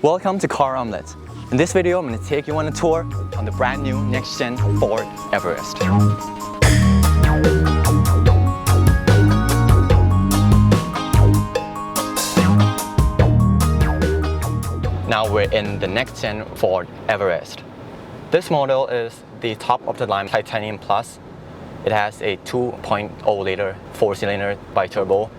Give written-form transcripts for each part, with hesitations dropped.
Welcome to CarOmelette. In this video, I'm going to take you on a tour on the brand new NEXT Gen Ford Everest. Now we're in the NEXT Gen Ford Everest. This model is the top of the line Titanium Plus. It has a 2.0 liter 4-cylinder bi-turbo.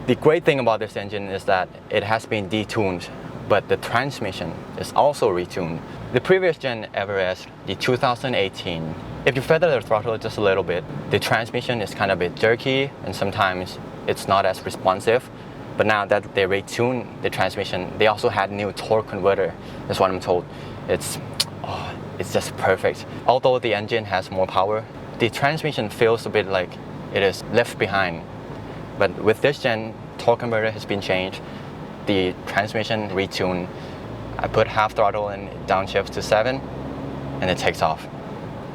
The great thing about this engine is that it has been detuned, but the transmission is also retuned. The previous gen Everest, the 2018, if you feather the throttle just a little bit, the transmission is kind of a bit jerky and sometimes it's not as responsive. But now that they retuned the transmission, they also had new torque converter. That's what I'm told. It's just perfect. Although the engine has more power, the transmission feels a bit like it is left behind. But with this gen, torque converter has been changed. The transmission retuned. I put half throttle and downshift to 7 and it takes off.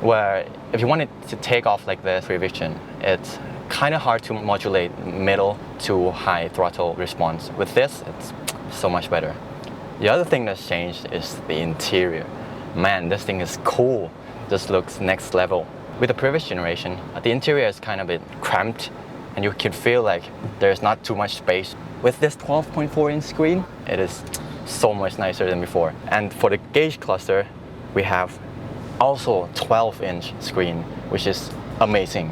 Where if you want it to take off like this previous gen, it's kind of hard to modulate middle to high throttle response. With this, it's so much better. The other thing that's changed is the interior. Man, this thing is cool. This looks next level. With the previous generation, the interior is kind of a bit cramped and you can feel like there's not too much space. With this 12.4-inch screen, it is so much nicer than before. And for the gauge cluster, we have also 12-inch screen, which is amazing.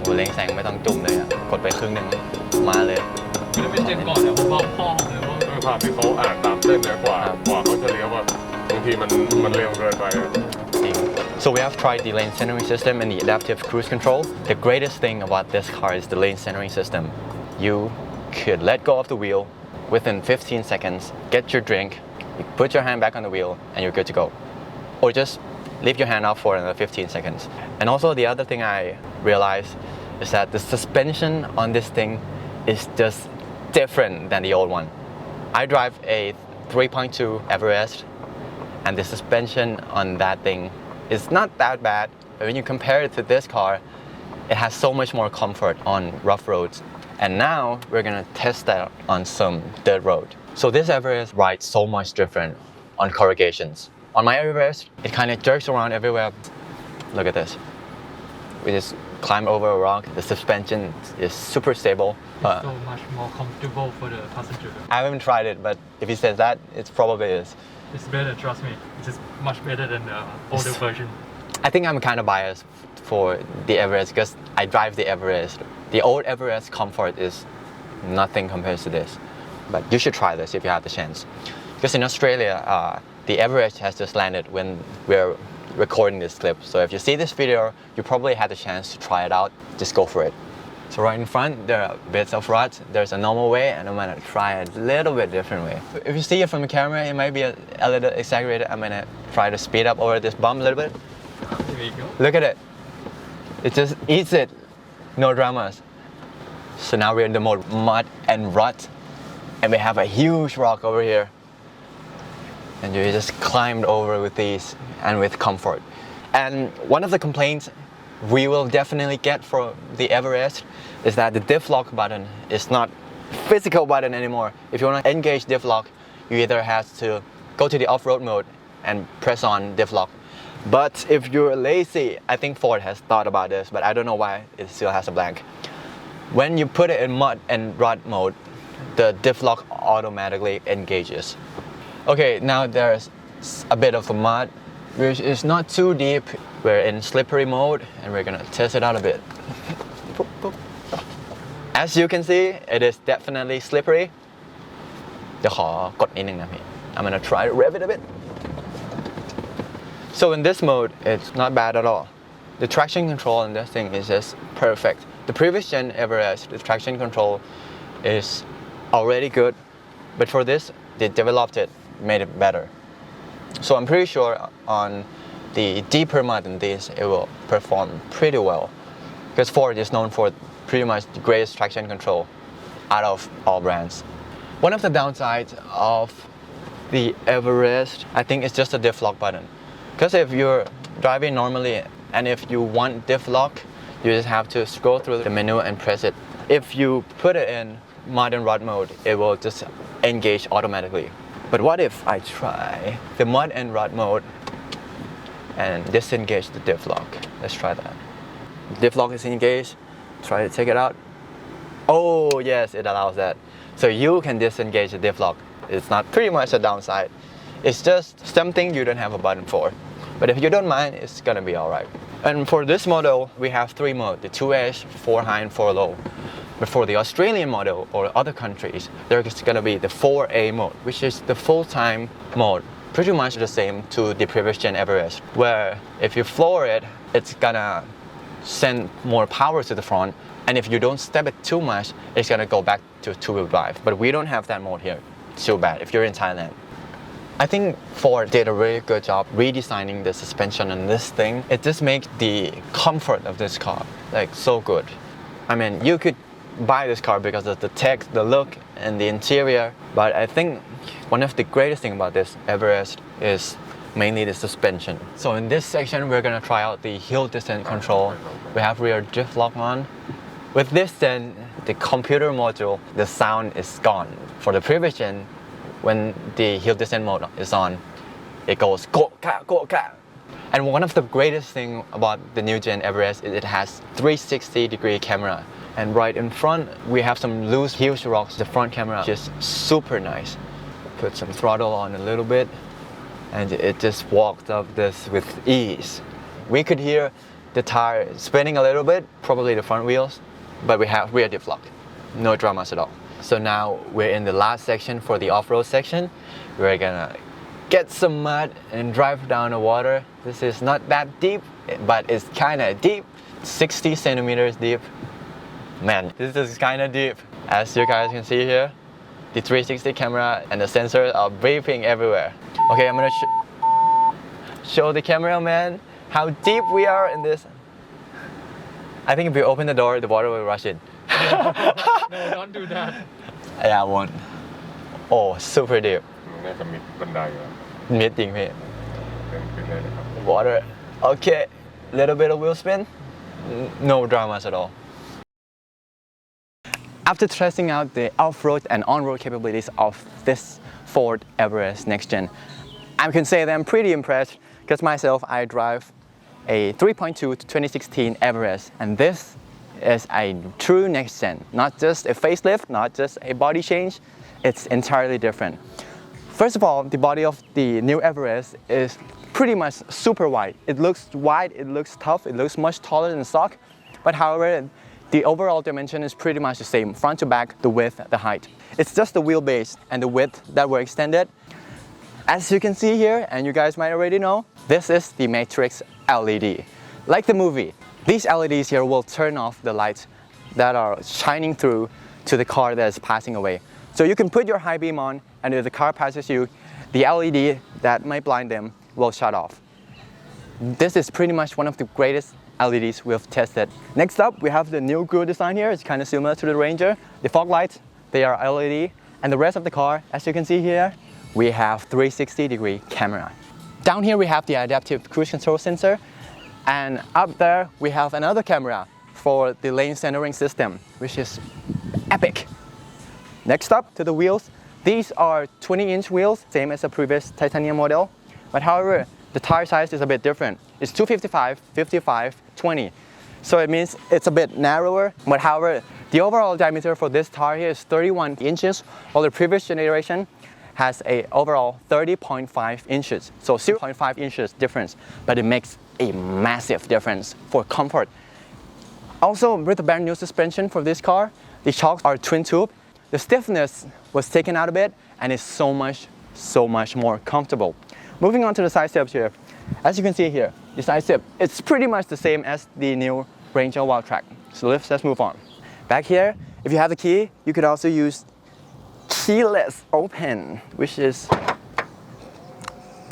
โอ้เล็งแสงไม่ต้องจุ่มเลยอ่ะกดไปครึ่งหนึ่งมาเลยไม่ได้เจนก่อนเนี่ยผมบอกพ่อเลยว่าภาพที่เขาอ่านตามเส้นเนี่ยกว่าเขาจะเลี้ยวแบบบางทีมันเร็วเกินไป So we have tried the lane centering system and the adaptive cruise control. The greatest thing about this car is the lane centering system. You could let go of the wheel within 15 seconds, get your drink, you put your hand back on the wheel, and you're good to go. Or just leave your hand off for another 15 seconds. And also the other thing I realized is that the suspension on this thing is just different than the old one. I drive a 3.2 Everest, and the suspension on that thing is not that bad, but when you compare it to this car, it has so much more comfort on rough roads. And now we're gonna test that on some dirt road. So this Everest rides so much different on corrugations. On my Everest, it kind of jerks around everywhere. Look at this. We just climb over a rock. The suspension is super stable. It's so much more comfortable for the passenger. I haven't tried it, but if he says that, it probably is. It's better, trust me. It's just much better than the older version. I think I'm kind of biased for the Everest because I drive the Everest. The old Everest comfort is nothing compared to this. But you should try this if you have the chance. Because in Australia, the Everest has just landed when we're recording this clip. So if you see this video, you probably had the chance to try it out. Just go for it. So right in front, there are bits of ruts. There's a normal way, and I'm gonna try a little bit different way. If you see it from the camera, it might be a little exaggerated. I'm gonna try to speed up over this bump a little bit. There you go. Look at it. It just eats it. No dramas. So now we're in the mode mud and rut, and we have a huge rock over here. And you just climbed over with ease and with comfort. And one of the complaints we will definitely get for the Everest is that the diff lock button is not physical button anymore. If you want to engage diff lock, you either have to go to the off-road mode and press on diff lock. But if you're lazy, I think Ford has thought about this, but I don't know why it still has a blank. When you put it in mud and rut mode, the diff lock automatically engages. Okay, now there's a bit of a mud, which is not too deep. We're in slippery mode and we're gonna test it out a bit. As you can see, it is definitely slippery. I'm gonna try to rev it a bit. So in this mode, it's not bad at all. The traction control in this thing is just perfect. The previous gen Everest, the traction control is already good, but for this, they developed it, made it better. So I'm pretty sure on the deeper mud than this, it will perform pretty well. Because Ford is known for pretty much the greatest traction control out of all brands. One of the downsides of the Everest, I think, is just the diff lock button. Because if you're driving normally and if you want diff lock, you just have to scroll through the menu and press it. If you put it in mud and rut mode, it will just engage automatically. But what if I try the mud and rut mode and disengage the diff lock? Let's try that. Diff lock is engaged. Try to take it out. Oh yes, it allows that. So you can disengage the diff lock. It's not pretty much a downside. It's just something you don't have a button for. But if you don't mind, it's gonna be alright. And for this model, we have 3 modes, the 2 edge, 4 high and 4 low. But for the Australian model or other countries, there's gonna be the 4A mode, which is the full-time mode. Pretty much the same to the previous gen Everest, where if you floor it, it's gonna send more power to the front. And if you don't step it too much, it's gonna go back to 2-wheel drive. But we don't have that mode here. It's too bad if you're in Thailand. I think Ford did a really good job redesigning the suspension on this thing. It just makes the comfort of this car like so good. I mean, you could buy this car because of the tech, the look, and the interior. But I think one of the greatest things about this Everest is mainly the suspension. So in this section, we're gonna try out the hill descent control. We have rear drift lock on. With this then, the computer module, the sound is gone. For the previous gen, when the hill descent mode is on, it goes go ka go ka. And one of the greatest things about the new gen Everest is it has 360-degree camera. And right in front, we have some loose huge rocks. The front camera is just super nice. Put some throttle on a little bit, and it just walked up this with ease. We could hear the tire spinning a little bit, probably the front wheels, but we have rear diff lock. No dramas at all. So now we're in the last section for the off-road section. We're gonna get some mud and drive down the water. This is not that deep, but it's kinda deep. 60 centimeters deep. Man, this is kinda deep. As you guys can see here, the 360 camera and the sensors are beeping everywhere. Okay, I'm gonna show the cameraman how deep we are in this. I think if we open the door, the water will rush in. No, don't do that. Yeah, I won't. Oh, super deep. น่าจะมีบันไดอ่ะ Mid จริงพี่ เดินขึ้นได้เลยครับ Water. Okay, little bit of wheel spin. No dramas at all. After testing out the off-road and on-road capabilities of this Ford Everest Next Gen, I can say that I'm pretty impressed because myself, I drive a 3.2 2016 Everest, and this is a true Next Gen. Not just a facelift, not just a body change, it's entirely different. First of all, the body of the new Everest is pretty much super wide. It looks wide, it looks tough, it looks much taller than stock, but however, the overall dimension is pretty much the same, front to back, the width, the height. It's just the wheelbase and the width that were extended. As you can see here, and you guys might already know, this is the Matrix LED. Like the movie, these LEDs here will turn off the lights that are shining through to the car that is passing away. So you can put your high beam on, and if the car passes you, the LED that might blind them will shut off. This is pretty much one of the greatest LEDs we've tested. Next up, we have the new grille design here. It's kind of similar to the Ranger. The fog lights, they are LED, and the rest of the car, as you can see here, we have 360-degree camera. Down here we have the adaptive cruise control sensor, and up there we have another camera for the lane centering system, which is epic. Next up to the wheels, these are 20-inch wheels, same as the previous titanium model, but however, the tire size is a bit different. It's 255, 55, 20. So it means it's a bit narrower, but however, the overall diameter for this tire here is 31 inches, while the previous generation has a overall 30.5 inches. So 0.5 inches difference, but it makes a massive difference for comfort. Also, with the brand new suspension for this car, the shocks are twin tube. The stiffness was taken out a bit, and it's so much more comfortable. Moving on to the side steps here. As you can see here, the side step, it's pretty much the same as the new Ranger Wild Track. So let's move on. Back here, if you have the key, you could also use keyless open, which is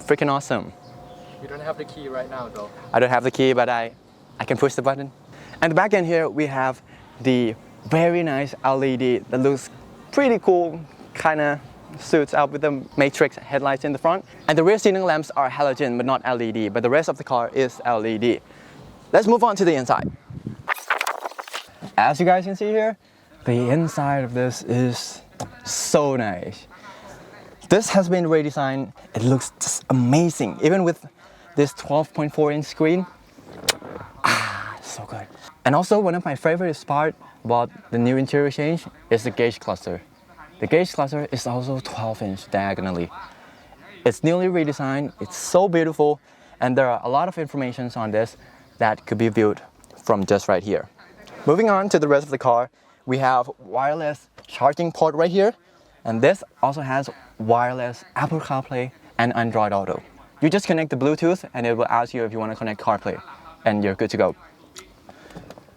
freaking awesome. You don't have the key right now though. I don't have the key, but I can push the button. And the back end here, we have the very nice LED that looks pretty cool, kinda suits out with the Matrix headlights in the front. And the rear ceiling lamps are halogen, but not LED, but the rest of the car is LED. Let's move on to the inside. As you guys can see here, the inside of this is so nice. This has been redesigned. It looks just amazing. Even with this 12.4-inch screen. So good. And also one of my favorite parts about the new interior change is the gauge cluster. The gauge cluster is also 12-inch diagonally. It's newly redesigned. It's so beautiful. And there are a lot of information on this that could be viewed from just right here. Moving on to the rest of the car, we have wireless charging port right here. And this also has wireless Apple CarPlay and Android Auto. You just connect the Bluetooth and it will ask you if you want to connect CarPlay and you're good to go.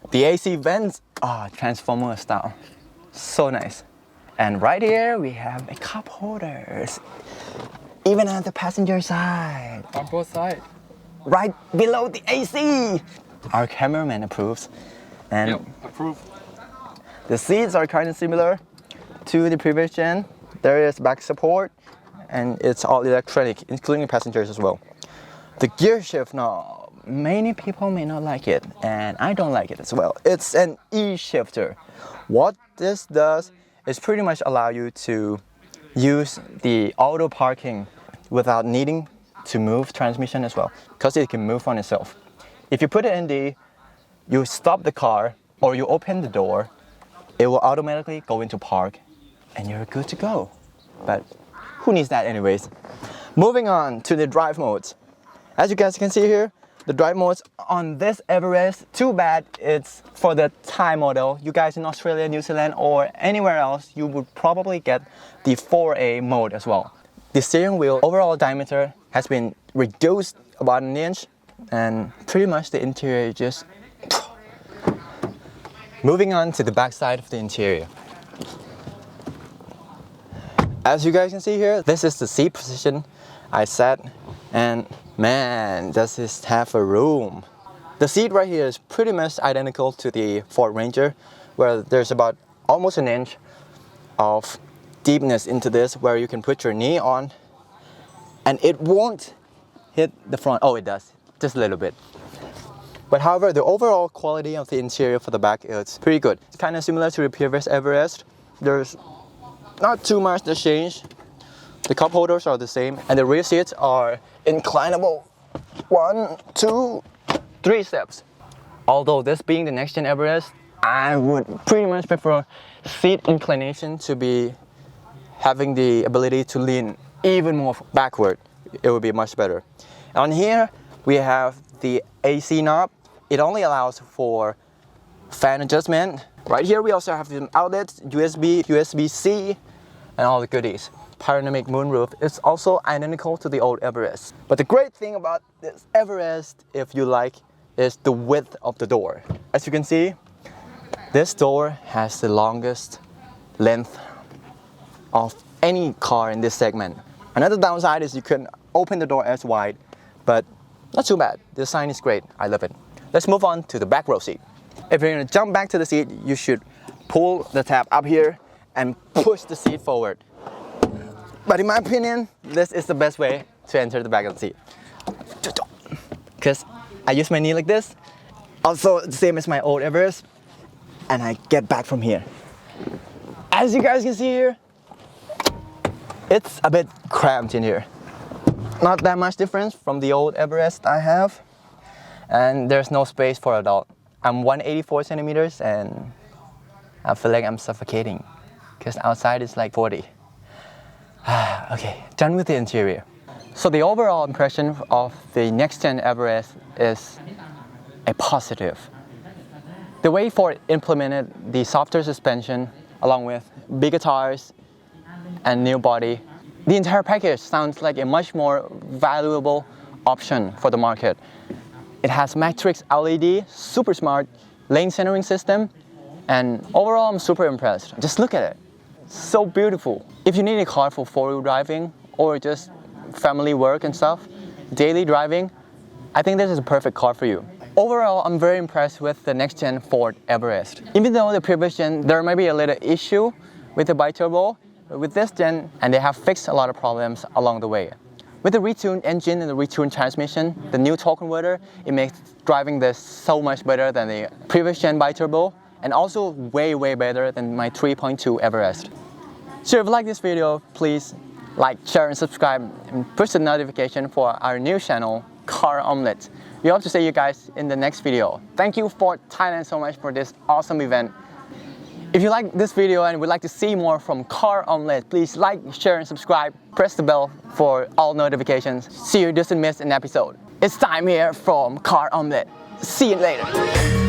The AC vents are transformer style. So nice. And right here we have a cup holders. Even on the passenger side. On both sides. Right below the AC. Our cameraman approves. And Yep, approved. the seats are kind of similar to the previous gen. There is back support and it's all electronic, including passengers as well. The gear shift now, many people may not like it and I don't like it as well. It's an E-shifter. What this does is pretty much allow you to use the auto parking without needing to move transmission as well, because it can move on itself. If you put it in D, you stop the car or you open the door, it will automatically go into park and you're good to go. But who needs that anyways? Moving on to the drive modes. As you guys can see here, the drive modes on this Everest, too bad it's for the Thai model. You guys in Australia, New Zealand or anywhere else, you would probably get the 4A mode as well. The steering wheel overall diameter has been reduced about an inch and pretty much the interior just... Moving on to the back side of the interior. As you guys can see here, this is the seat position I sat, and man, does this have a room. The seat right here is pretty much identical to the Ford Ranger, where there's about almost an inch of deepness into this where you can put your knee on and it won't hit the front. Oh, it does, just a little bit. But however, the overall quality of the interior for the back is pretty good. It's kind of similar to the previous Everest. There's not too much to change. The cup holders are the same and the rear seats are inclinable. 1, 2, 3 steps. Although this being the next gen Everest, I would pretty much prefer seat inclination to be having the ability to lean even more backward. It would be much better. On here we have the AC knob. It only allows for fan adjustment. Right here we also have some outlets, USB, USB-C, and all the goodies. Panoramic moonroof is also identical to the old Everest. But the great thing about this Everest, if you like, is the width of the door. As you can see, this door has the longest length of any car in this segment. Another downside is you can open the door as wide, but not too bad. The design is great, I love it. Let's move on to the back row seat. If you're gonna jump back to the seat, you should pull the tab up here and push the seat forward. But in my opinion, this is the best way to enter the back of the seat. Because I use my knee like this, also the same as my old Everest, and I get back from here. As you guys can see here, it's a bit cramped in here. Not that much difference from the old Everest I have, and there's no space for adult. I'm 184 centimeters and I feel like I'm suffocating because outside it's like 40. Okay, done with the interior. So the overall impression of the next gen Everest is a positive. The way Ford implemented the softer suspension along with bigger tires and new body, the entire package sounds like a much more valuable option for the market. It has matrix LED, super smart lane centering system, and overall I'm super impressed. Just look at it, so beautiful. If you need a car for 4-wheel driving or just family work and stuff, daily driving, I think this is a perfect car for you. Overall, I'm very impressed with the next gen Ford Everest. Even though the previous gen, there may be a little issue with the bi-turbo, with this gen, and they have fixed a lot of problems along the way. With the retuned engine and the retuned transmission, the new torque converter, it makes driving this so much better than the previous gen bi-turbo, and also way better than my 3.2 Everest. So if you like this video, please like, share, and subscribe, and push the notification for our new channel, CarOmelette. We hope to see you guys in the next video. Thank you for Thailand so much for this awesome event. If you like this video and would like to see more from CarOmelette, please like, share, and subscribe. Press the bell for all notifications so you doesn't miss an episode. It's time here from CarOmelette. See you later.